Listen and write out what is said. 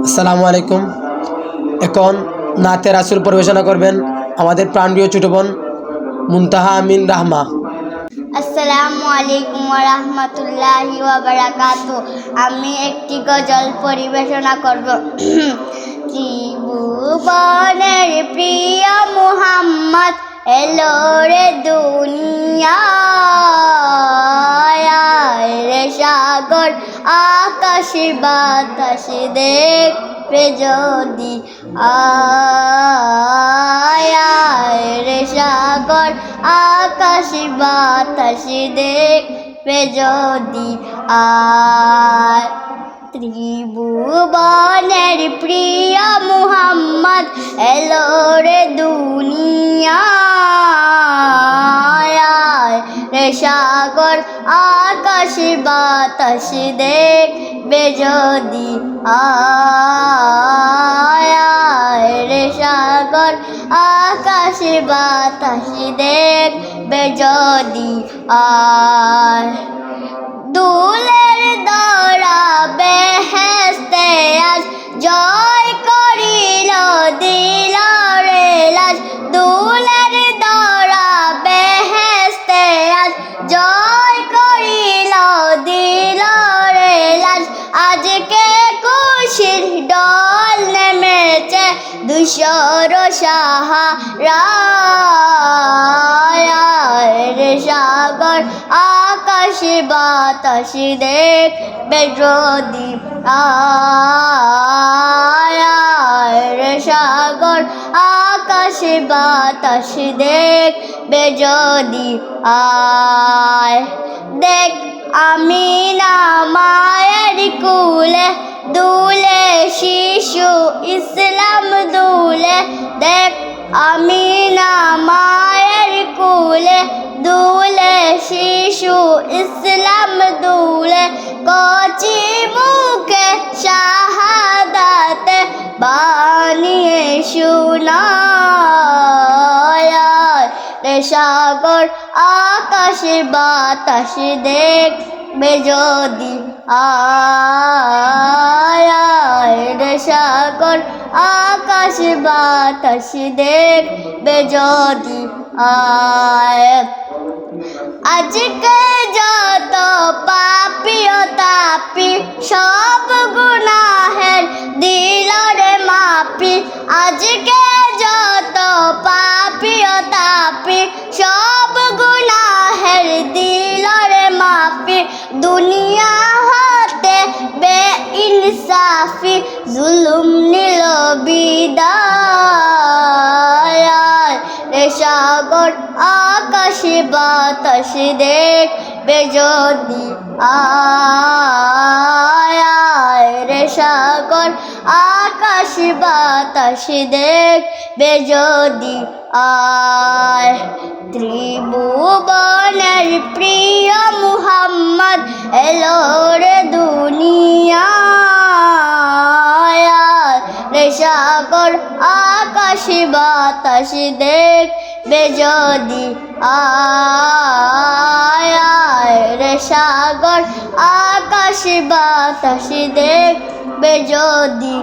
আসসালামু আলাইকুম। এখন নাতে রাসূল পরিবেশনা করবেন আমাদের প্রাণপ্রিয় ছোট বোন মুনতাহা আমিন রাহমা। আসসালামু আলাইকুম ওয়া রাহমাতুল্লাহি ওয়া বারাকাতুহু। আমি একটি গজল পরিবেশনা করব। ত্রিভুবনের প্রিয় মুহাম্মদ এলো রে দুনিয়ায়, রে সাগর আকাশ বাতাস দেখবে যদি, রে সাগর আকাশ বাতাস দেখবে যদি, ত্রিভুবনের প্রিয় মুহাম্মদ এলো রে দুনিয়ায়, রে সাগর আকাশ বাতাস দেখবে যদি, রে সাগর আকাশ বাতাস দেখবে যদি, দুলের দরা বেহেশতে আজ জয় করিল দিল রে লাজ, দুলের দরা বেহেশতে আজ জয় করিল দিল রে লাজ, আজকে খুশির ডল নেমেছে দুশোর সাহারায়, রে সাগর আকাশ বাতাস দেখবে যদি, রে সাগর আকাশ বাতাস দেখবে যদি, দেখ আমিনা মায়ের কুলে দুলে শিশু ইসলাম দুলে, দেখ আমিনা মায়ের কুলে দুলে শিশু ইসলাম দুলে, কচি মুখে শাহাদাত বানিয়ে শোনায়, রে সাগর আকাশ বাতাস দেখবে যদি, রে সাগর আকাশ বাতাস দেখবে যদি, আজকে যত পাপী ও তাপী সব গুনাহের দিল রে মাপি, আজকে যত পাপী ও তাপী সব গুনাহের দিল রে মাপি, দুনিয়া হতে বেইনসাফি জুলুম নিল বিদায়, রে সাগর আকাশ বাতাস দেখবে যদি, রে সাগর আকাশ বাতাস দেখবে যদি, ত্রিভুবনের প্রিয় মুহাম্মদ এলো রে দুনিয়ায়, রে সাগর আকাশ বাতাস দেখবে যদি, রে সাগর আকাশ বাতাস দেখবে যদি,